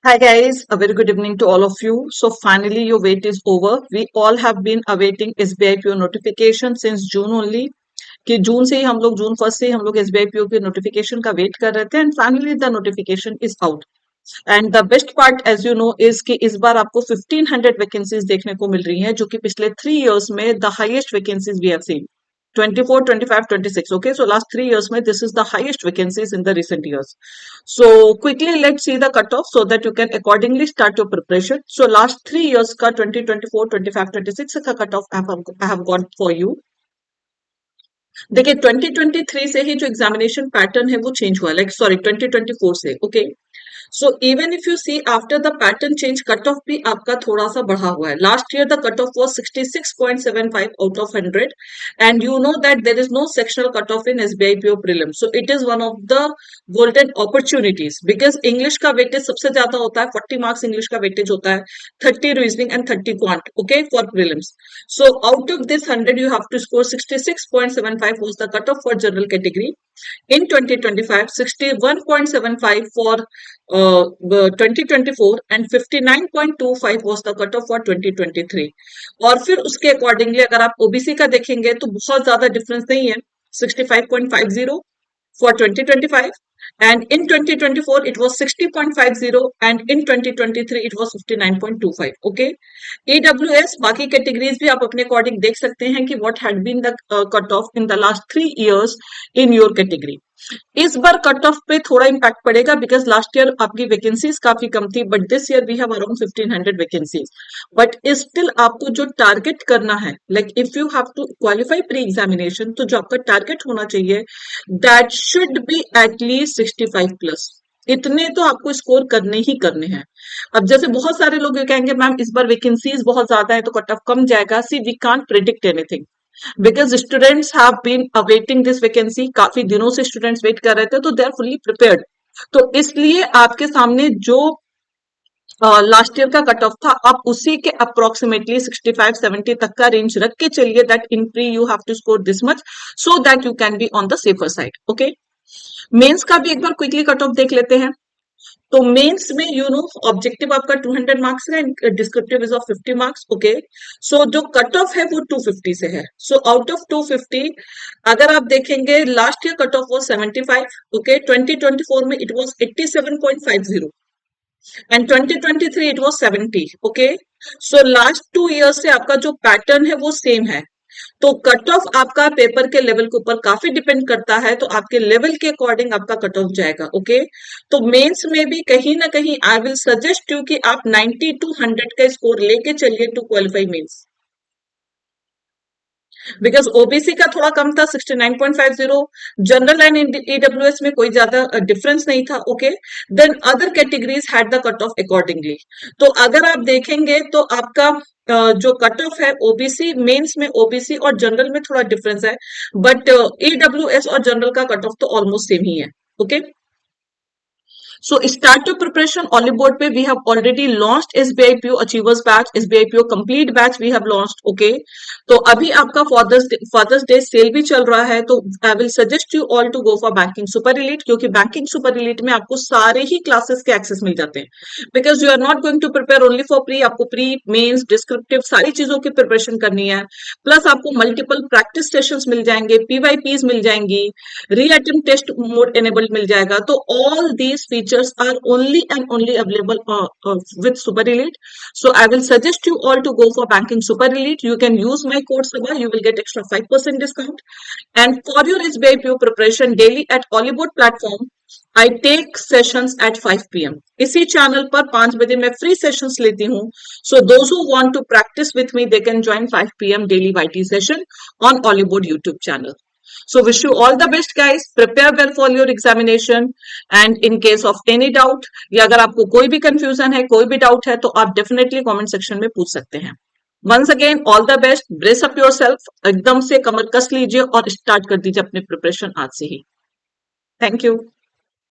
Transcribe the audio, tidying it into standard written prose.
Hi guys, a very good evening to all of you. So finally your wait is over. We all have been awaiting SBI PO notification since June only. कि जून से ही हम लोग June first से ही हम लोग SBI PO के नोटिफिकेशन का वेट कर रहे थे and finally the notification is out and the best part as you know is कि इस बार आपको 1500 वैकेंसीज देखने को मिल रही हैं जो कि पिछले 3 इयर्स में the highest vacancies we have seen 24, 25, 26. Okay, so last 3 years, mein, this is the highest vacancies in the recent years. So quickly, let's see the cutoff so that you can accordingly start your preparation. So last 3 years ka 2024, 25, 26 का cutoff I have got for you. देखिए 2023 से ही जो examination pattern है वो change हुआ like sorry 2024 से okay so even if you see after the pattern change cut off भी आपका थोड़ा सा बढ़ा हुआ है last year the cut off was 66.75 out of 100 and you know that there is no sectional cut off in SBI PO prelim so it is one of the golden opportunities because English का weightage सबसे ज्यादा होता है 40 marks English का weightage होता है 30 reasoning and 30 quant okay for prelims so out of this 100 you have to score 66.75 was the cutoff for general category in 2025 61.75 for 2024 and 59.25 was the cutoff for 2023 और फिर उसके अकॉर्डिंगली अगर आप OBC का देखेंगे तो बहुत ज्यादा डिफरेंस नहीं है 65.50 for 2025 and in 2024 it was 60.50 and in 2023 it was 59.25 okay ews बाकी कैटेगरीज भी आप अपने अकॉर्डिंग देख सकते हैं कि what had been the cut off in the last 3 years in your category इस बार कट ऑफ पे थोड़ा इम्पैक्ट पड़ेगा बिकॉज लास्ट ईयर आपकी वैकेंसीज काफी कम थी but this year we have around 1500 vacancies but still आपको जो टारगेट करना है like if you have to qualify pre examination तो जो आपका टारगेट होना चाहिए that should be at least 65 plus इतने तो आपको स्कोर करने ही करने हैं अब जैसे बहुत सारे लोग ये कहेंगे मैम इस बार वैकेंसीज बहुत ज्यादा है तो कट ऑफ कम जाएगा see we can't predict anything because students have been awaiting this vacancy काफी दिनों से स्टूडेंट्स वेट कर रहे थे तो दे आर फुली प्रिपेयर्ड तो इसलिए आपके सामने जो लास्ट ईयर का कट ऑफ था आप उसी के अप्रोक्सीमेटली 65-70 तक का रेंज रख के चलिए that in pre you have to score this much so that you can be on the safer side okay mains का भी एक बार क्विकली कट ऑफ देख लेते हैं तो मेंस में यू नो ऑब्जेक्टिव आपका 200 मार्क्स का descriptive is of 50 marks okay so जो कट ऑफ है वो 250 से है सो आउट ऑफ 250 अगर आप देखेंगे last year cut off was 75 okay 2024 में it was 87.50 and 2023 it was 70 okay so last 2 years से आपका जो पैटर्न है वो सेम है तो कट ऑफ आपका पेपर के लेवल के ऊपर काफी डिपेंड करता है तो आपके लेवल के अकॉर्डिंग आपका कट ऑफ जाएगा ओके तो मेंस में भी कहीं ना कहीं आई विल सजेस्ट यू कि आप 90 टू 100 का स्कोर लेके चलिए to qualify mains because OBC का थोड़ा कम था 69.50 जनरल एंड ईडब्ल्यूएस में कोई ज्यादा डिफरेंस नहीं था okay then other categories had the cut off accordingly तो अगर आप देखेंगे तो आपका जो कट ऑफ है ओबीसी मेंस में ओबीसी और जनरल में थोड़ा डिफरेंस है बट ईडब्ल्यूएस और जनरल का कट ऑफ तो ऑलमोस्ट सेम ही है okay So start your preparation. Only board पे we have already launched SBI PO Achievers batch, SBI PO Complete batch we have launched. Okay. तो अभी आपका Father's Day सेल भी चल रहा है तो I will suggest you all to go for Banking Super Elite क्योंकि Banking Super Elite में आपको सारे ही क्लासेस के एक्सेस मिल जाते हैं because you are not going to prepare only for pre आपको pre मेंस डिस्क्रिप्टिव सारी चीजों की प्रिपरेशन करनी है प्लस आपको मल्टीपल प्रैक्टिस सेशंस मिल जाएंगे पीवाईपीज मिल जाएंगी री अटेम्प्ट टेस्ट मोड एनेबल्ड मिल जाएगा तो all these features are only and only available with Super Elite. So I will suggest you all to go for Banking Super Elite. You can use my code SABA. You will get extra 5% discount. And for your SBI PO preparation daily at Ollywood platform, I take sessions at 5 p.m. इसी channel पर 5 बजे मैं free sessions लेती हूँ. So those who want to practice with me, they can join 5 p.m. daily YT session on Ollywood YouTube channel. So wish you all the best guys. Prepare well for your examination and in case of any doubt या अगर आपको कोई भी confusion है कोई भी doubt है तो आप definitely comment section में पूछ सकते हैं. Once again all the best. Brace up yourself. एकदम से कमर कस लीजिए और start कर दीजिए अपने preparation आज से ही. Thank you.